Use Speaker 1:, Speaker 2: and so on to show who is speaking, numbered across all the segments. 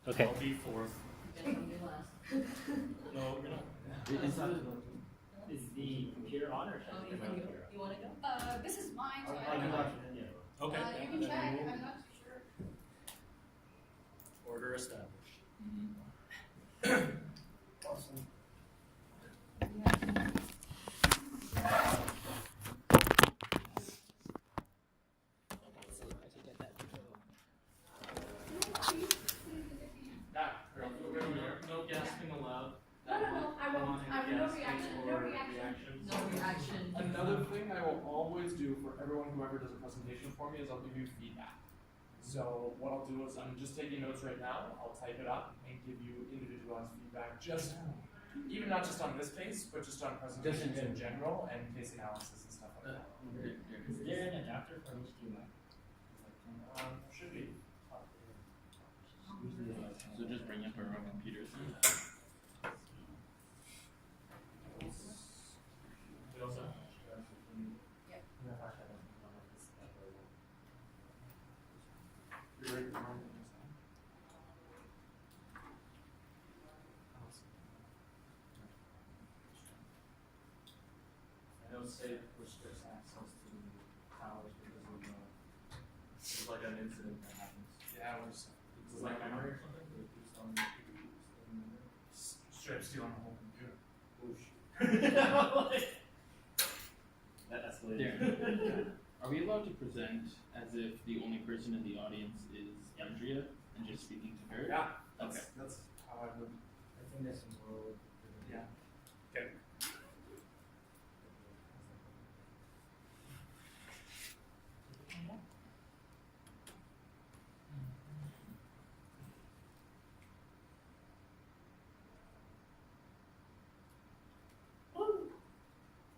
Speaker 1: Okay.
Speaker 2: I'll be fourth. No, you're not.
Speaker 1: Is the computer on or should I turn my computer on?
Speaker 3: You want to go? This is mine, so
Speaker 2: I
Speaker 3: I
Speaker 2: can
Speaker 3: don't know.
Speaker 2: watch it. Yeah. Okay.
Speaker 3: You can check, I'm not too sure.
Speaker 2: Order established.
Speaker 4: Awesome.
Speaker 2: No gasping allowed.
Speaker 3: No, I won't. I have no reaction, no reaction. No reaction.
Speaker 4: Another thing I will always do for everyone who ever does a presentation for me is I'll give you feedback. So what I'll do is I'm just taking notes right now. I'll type it up and give you individualized feedback. Just even not just on this case, but just on presentations in general and case analysis and stuff like that.
Speaker 1: Is there an adapter for HDMI?
Speaker 4: Should be.
Speaker 5: So just bring up our own computers.
Speaker 2: We also.
Speaker 3: Yep.
Speaker 4: You're ready for
Speaker 2: I know SAFE restricts access to towers because of there's like an incident that happens.
Speaker 4: Yeah, we're just
Speaker 2: It's like memory or something. They do some
Speaker 4: straight up stealing the whole computer.
Speaker 1: That escalated.
Speaker 5: Are we allowed to present as if the only person in the audience is Andrea and just speaking to her?
Speaker 4: Yeah.
Speaker 5: Okay.
Speaker 4: That's how I would.
Speaker 1: I think there's some more.
Speaker 4: Yeah. Okay.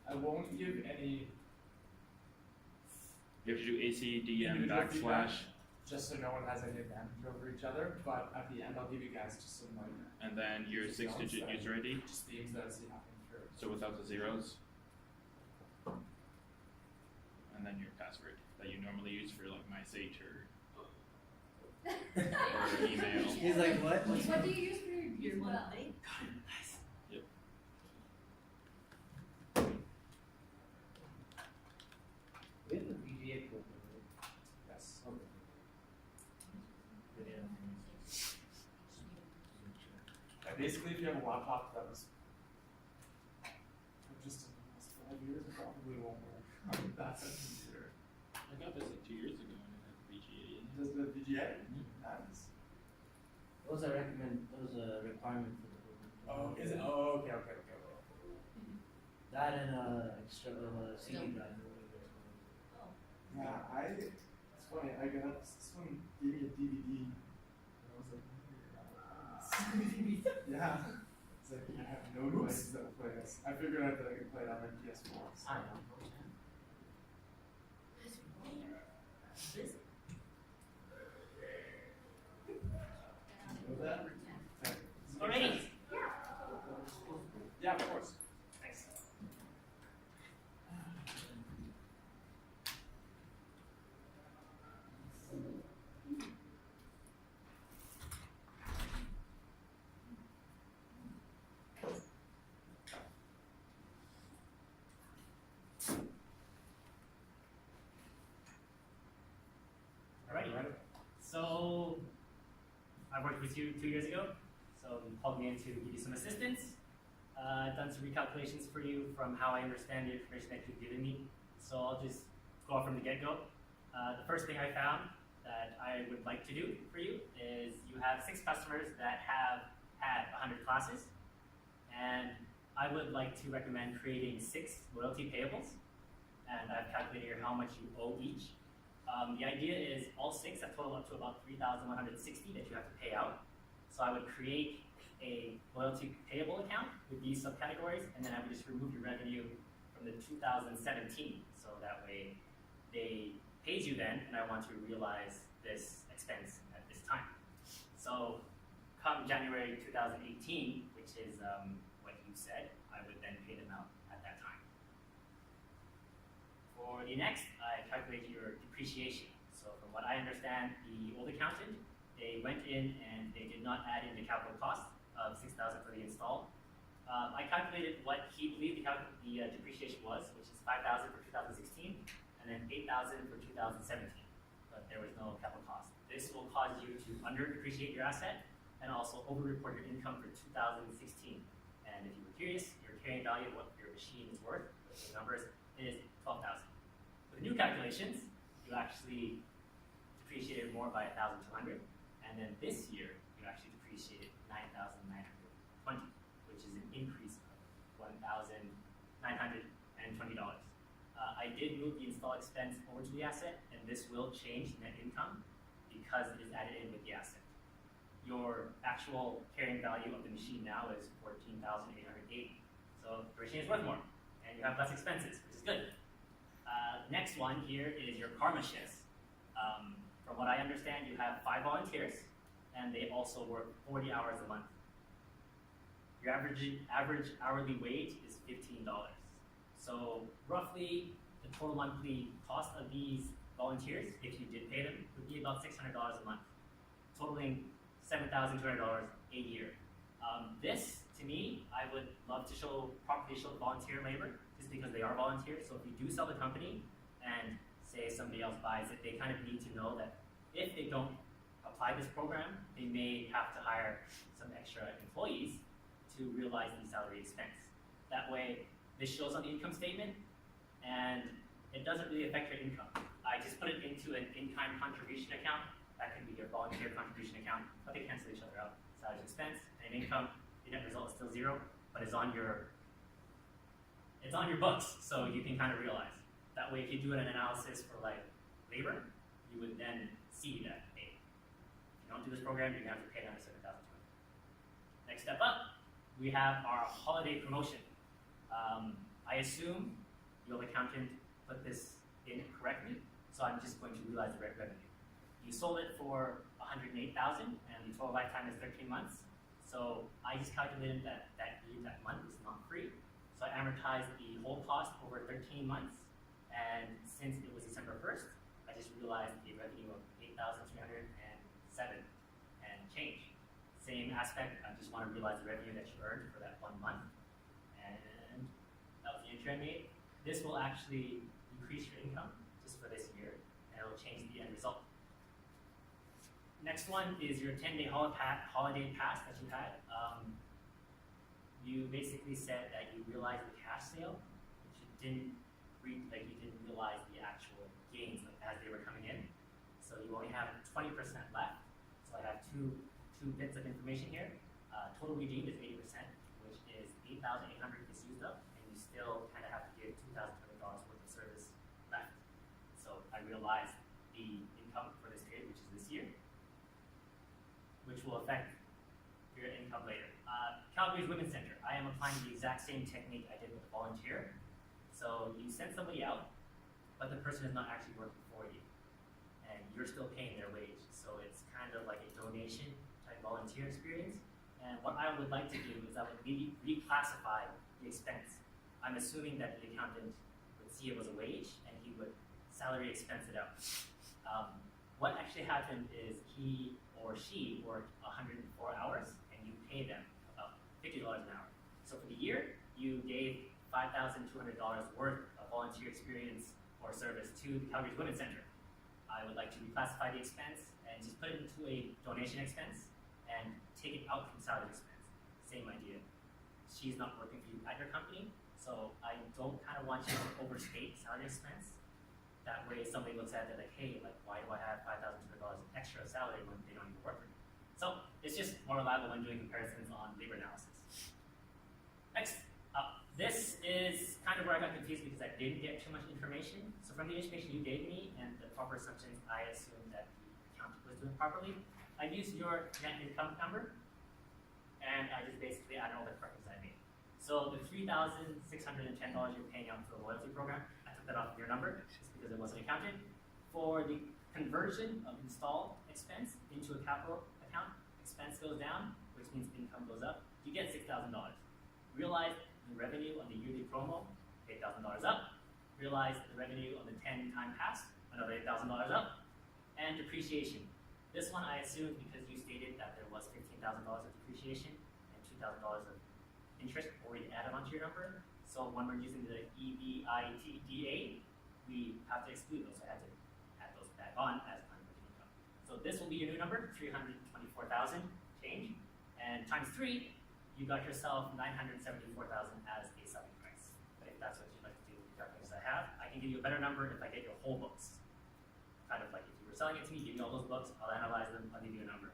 Speaker 4: I won't give any
Speaker 5: You have to do ACDM
Speaker 4: individual feedback,
Speaker 5: /
Speaker 4: just so no one has any advantage over each other. But at the end, I'll give you guys just some like
Speaker 5: and then your 6-digit user ID.
Speaker 4: just themes that I see happening through.
Speaker 5: So without the zeros. And then your password that you normally use for like MySage or email.
Speaker 1: He's like, what?
Speaker 3: What do you use for your well?
Speaker 5: Yep.
Speaker 1: We have a VGA program, right?
Speaker 4: Yes.
Speaker 1: Okay.
Speaker 4: Basically, if you have a laptop that was just in the last 5 years, it probably won't work. That's a computer.
Speaker 5: I got this like 2 years ago and it had VGA in it.
Speaker 4: Does the VGA? Nice.
Speaker 1: Those are requirement for the program.
Speaker 4: Oh, is it? Oh, okay.
Speaker 1: That and extra CD drive.
Speaker 4: Yeah, it's funny, I got, this one gave me a DVD, and I was like, yeah. It's like, I have no devices that will play this. I figured out that I could play it on my PS4. So.
Speaker 1: I know.
Speaker 4: With that? Okay.
Speaker 1: Alrighty.
Speaker 4: Yeah, of course.
Speaker 1: Thanks. Alrighty. So I worked with you 2 years ago, so you called me in to give you some assistance. I've done some recalculations for you from how I understand the information that you've given me. So I'll just go off from the get-go. The first thing I found that I would like to do for you is you have 6 customers that have had 100 classes, and I would like to recommend creating 6 loyalty payables, and I've calculated here how much you owe each. The idea is all 6 have total up to about $3,160 that you have to pay out. So I would create a loyalty payable account with these subcategories, and then I would just remove your revenue from the 2017. So that way they pays you then, and I want to realize this expense at this time. So come January 2018, which is what you said, I would then pay them out at that time. For the next, I calculate your depreciation. So from what I understand, the old accountant they went in and they did not add in the capital cost of $6,000 for the install. I calculated what he believed the depreciation was, which is $5,000 for 2016, and then $8,000 for 2017. But there was no capital cost. This will cause you to under depreciate your asset and also over-report your income for 2016. And if you were curious, your carrying value of what your machine is worth, with the numbers, is $12,000. With new calculations, you actually depreciated more by $1,200, and then this year you actually depreciated $9,920, which is an increase of $1,920. I did move the install expense over to the asset, and this will change net income because it is added in with the asset. Your actual carrying value of the machine now is $14,880, so the machine is worth more, and you have less expenses, which is good. Next one here is your karma shifts. From what I understand, you have 5 volunteers, and they also work 40 hours a month. Your average hourly wage is $15. So roughly, the total monthly cost of these volunteers, if you did pay them, would be about $600 a month, totaling $7,200 a year. This, to me, I would love to properly show volunteer labor, just because they are volunteers. So if you do sell the company, and say somebody else buys it, they kind of need to know that if they don't apply this program, they may have to hire some extra employees to realize the salary expense. That way, this shows on the income statement, and it doesn't really affect your income. I just put it into an in-kind contribution account. That can be your volunteer contribution account, but they cancel each other out. Salary expense and income, the net result is still 0, but it's on your books, so you can kind of realize. That way, if you do an analysis for like labor, you would then see that, hey, if you don't do this program, you're gonna have to pay another $7,200. Next step up, we have our holiday promotion. I assume your accountant put this in correctly, so I'm just going to realize the revenue. You sold it for $108,000, and the total lifetime is 13 months. So I just calculated that month is not free. So I amortized the whole cost over 13 months, and since it was December 1st, I just realized the revenue of $8,307 and change. Same aspect, I just want to realize the revenue that you earned for that 1 month, and that was the entry I made. This will actually increase your income just for this year, and it will change the end result. Next one is your 10-day holiday pass that you had. You basically said that you realized the cash sale, but you didn't realize the actual gains as they were coming in. So you only have 20% left. So I have two bits of information here. Total redeemed is 80%, which is $8,800 is used up, and you still kind of have to give $2,200 worth of service left. So I realized the income for this period, which is this year, which will affect your income later. Calgary's Women's Center. I am applying the exact same technique I did with the volunteer. So you send somebody out, but the person is not actually working for you, and you're still paying their wage. So it's kind of like a donation type volunteer experience. And what I would like to do is I would reclassify the expense. I'm assuming that the accountant would see it was a wage, and he would salary expense it out. What actually happened is he or she worked 104 hours, and you pay them about $50 an hour. So for the year, you gave $5,200 worth of volunteer experience or service to the Calgary's Women's Center. I would like to reclassify the expense and just put it into a donation expense and take it out from salary expense. Same idea. She's not working for you at your company, so I don't kind of want you to overstate salary expense. That way somebody looks at it like, hey, like, why do I have $5,200 extra salary when they don't even work for me? So it's just more reliable when doing comparisons on labor analysis. Next up, this is kind of where I got confused because I didn't get too much information. So from the information you gave me and the proper assumptions, I assumed that the accountant was doing properly. I used your net income number, and I just basically added all the corrections I made. So the $3,610 you're paying out for the loyalty program, I took that off of your number just because it wasn't accounted. For the conversion of install expense into a capital account, expense goes down, which means income goes up. You get $6,000. Realize the revenue on the yearly promo, $8,000 up. Realize the revenue on the 10-time pass, another $8,000 up. And depreciation. This one I assumed because you stated that there was $15,000 of depreciation and $2,000 of interest already added onto your number. So when we're using the EBITDA, we have to exclude those. So I had to add those back on as unworking income. So this will be your new number, 324,000 change, and times 3, you got yourself 974,000 as a selling price. But if that's what you'd like to do with the calculations I have, I can give you a better number if I get your whole books. Kind of like if you were selling it to me, give me all those books, I'll analyze them, I'll give you a number.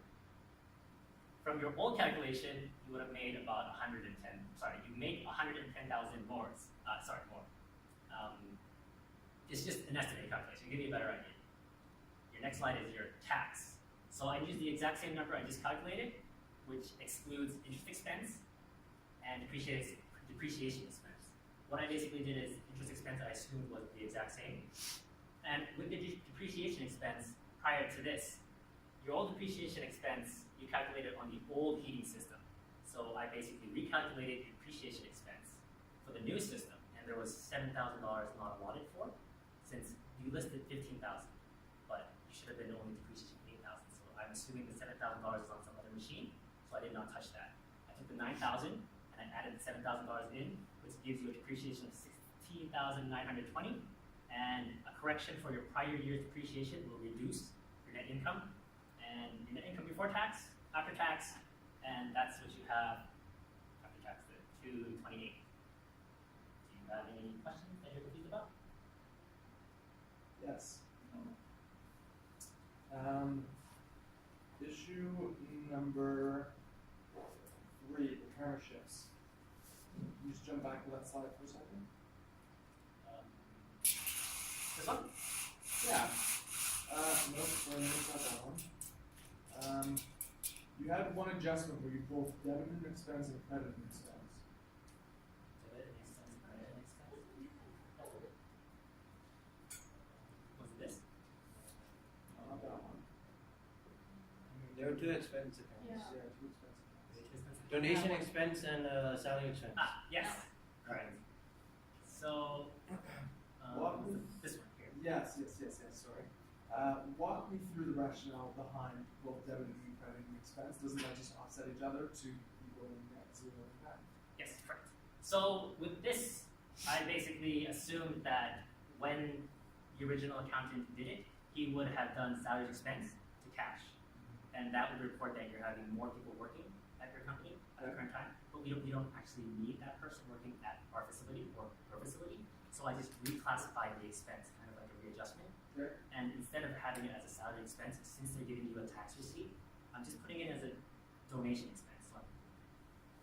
Speaker 1: From your old calculation, you would have made about 110. Sorry, you made 110,000 more. More. It's just an estimated calculation. Give you a better idea. Your next slide is your tax. So I used the exact same number I just calculated, which excludes interest expense and depreciation expense. What I basically did is interest expense I assumed was the exact same. And with the depreciation expense prior to this, your old depreciation expense you calculated on the old heating system. So I basically recalculated the depreciation expense for the new system, and there was $7,000 not allotted for, since you listed $15,000, but you should have been only depreciating $8,000. So I'm assuming the $7,000 is on some other machine, so I did not touch that. I took the $9,000 and I added the $7,000 in, which gives you a depreciation of $16,920, and a correction for your prior year's depreciation will reduce your net income, and your net income before tax, after tax, and that's what you have after tax, the 228. Do you have any questions that you're confused about?
Speaker 4: Yes. Issue number 3, the camera shifts. Can you just jump back to that slide for a second?
Speaker 1: This one?
Speaker 4: Yeah. Nope, sorry, not that one. You had one adjustment where you both debited an expense and credited an expense.
Speaker 1: Debit and expense, credit and expense. Was it this?
Speaker 4: No, not that one.
Speaker 6: There were 2 expense accounts.
Speaker 3: Yeah.
Speaker 4: Yeah, 2 expenses.
Speaker 1: Is it expense?
Speaker 6: Donation expense and salary expense.
Speaker 1: Ah, yes. Correct. So,
Speaker 4: What?
Speaker 1: this one here.
Speaker 4: Yes, sorry. Walk me through the rationale behind both debiting and crediting expense. Doesn't that just offset each other to equal net zero impact?
Speaker 1: Yes, correct. So with this, I basically assumed that when the original accountant did it, he would have done salary expense to cash. And that would report that you're having more people working at your company at the current time. But we don't actually need that person working at our facility or your facility. So I just reclassified the expense, kind of like a readjustment.
Speaker 4: Okay.
Speaker 1: And instead of having it as a salary expense, since they're giving you a tax receipt, I'm just putting it as a donation expense. So I'm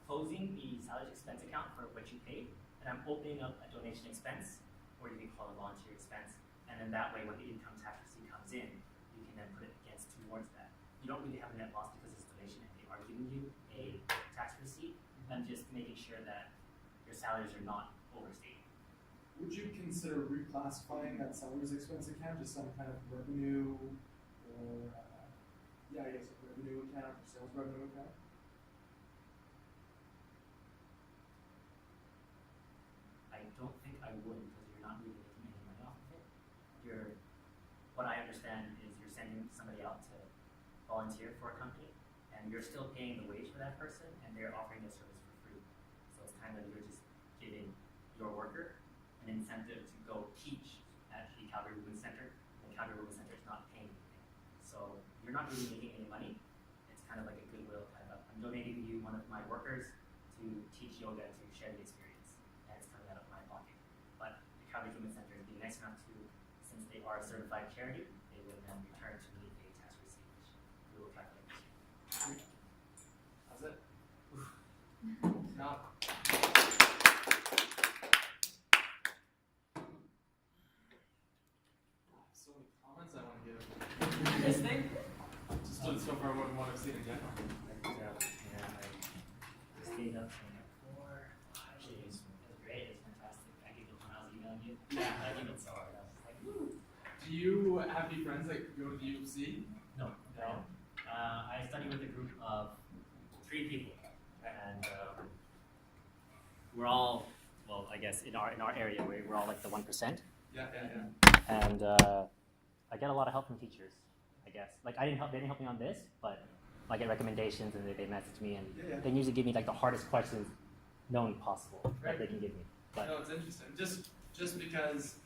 Speaker 1: closing the salary expense account for what you paid, and I'm opening up a donation expense, or you can call it a volunteer expense. And then that way, when the income tax receipt comes in, you can then put it against towards that. You don't really have a net loss because it's a donation, and they are giving you a tax receipt. I'm just making sure that your salaries are not overstated.
Speaker 4: Would you consider reclassifying that salaries expense account to some kind of revenue or, a revenue account or sales revenue account?
Speaker 1: I don't think I would, because you're not really making any money off of it. What I understand is you're sending somebody out to volunteer for a company, and you're still paying the wage for that person, and they're offering the service for free. So it's kind of you're just giving your worker an incentive to go teach at the Calgary Women's Center. The Calgary Women's Center is not paying anything. So you're not really making any money. It's kind of like a goodwill kind of, I'm donating you one of my workers to teach yoga to share the experience. And it's coming out of my pocket. But the Calgary Women's Center is being nice enough to, since they are a certified charity, they will then return to me a tax receipt, which we will calculate this year.
Speaker 4: That's it? Not. So many comments I want to give.
Speaker 1: This thing?
Speaker 4: Just so far what I've seen in general.
Speaker 1: I stayed up for like 4, 5 days. It was great. It was fantastic. I giggled when I was emailing you. Yeah, I giggled so hard. I was just like, woo.
Speaker 4: Do you have any friends that go to the U of C?
Speaker 1: No. I study with a group of 3 people, and we're all, well, I guess in our area, we're all like the 1%.
Speaker 4: Yeah.
Speaker 1: And I get a lot of help from teachers. Like guess. Like they didn't help me on this, but I get recommendations and they message me and
Speaker 4: Yeah.
Speaker 1: they usually give me like the hardest questions known possible that they can give me. But
Speaker 4: No, it's interesting. Just because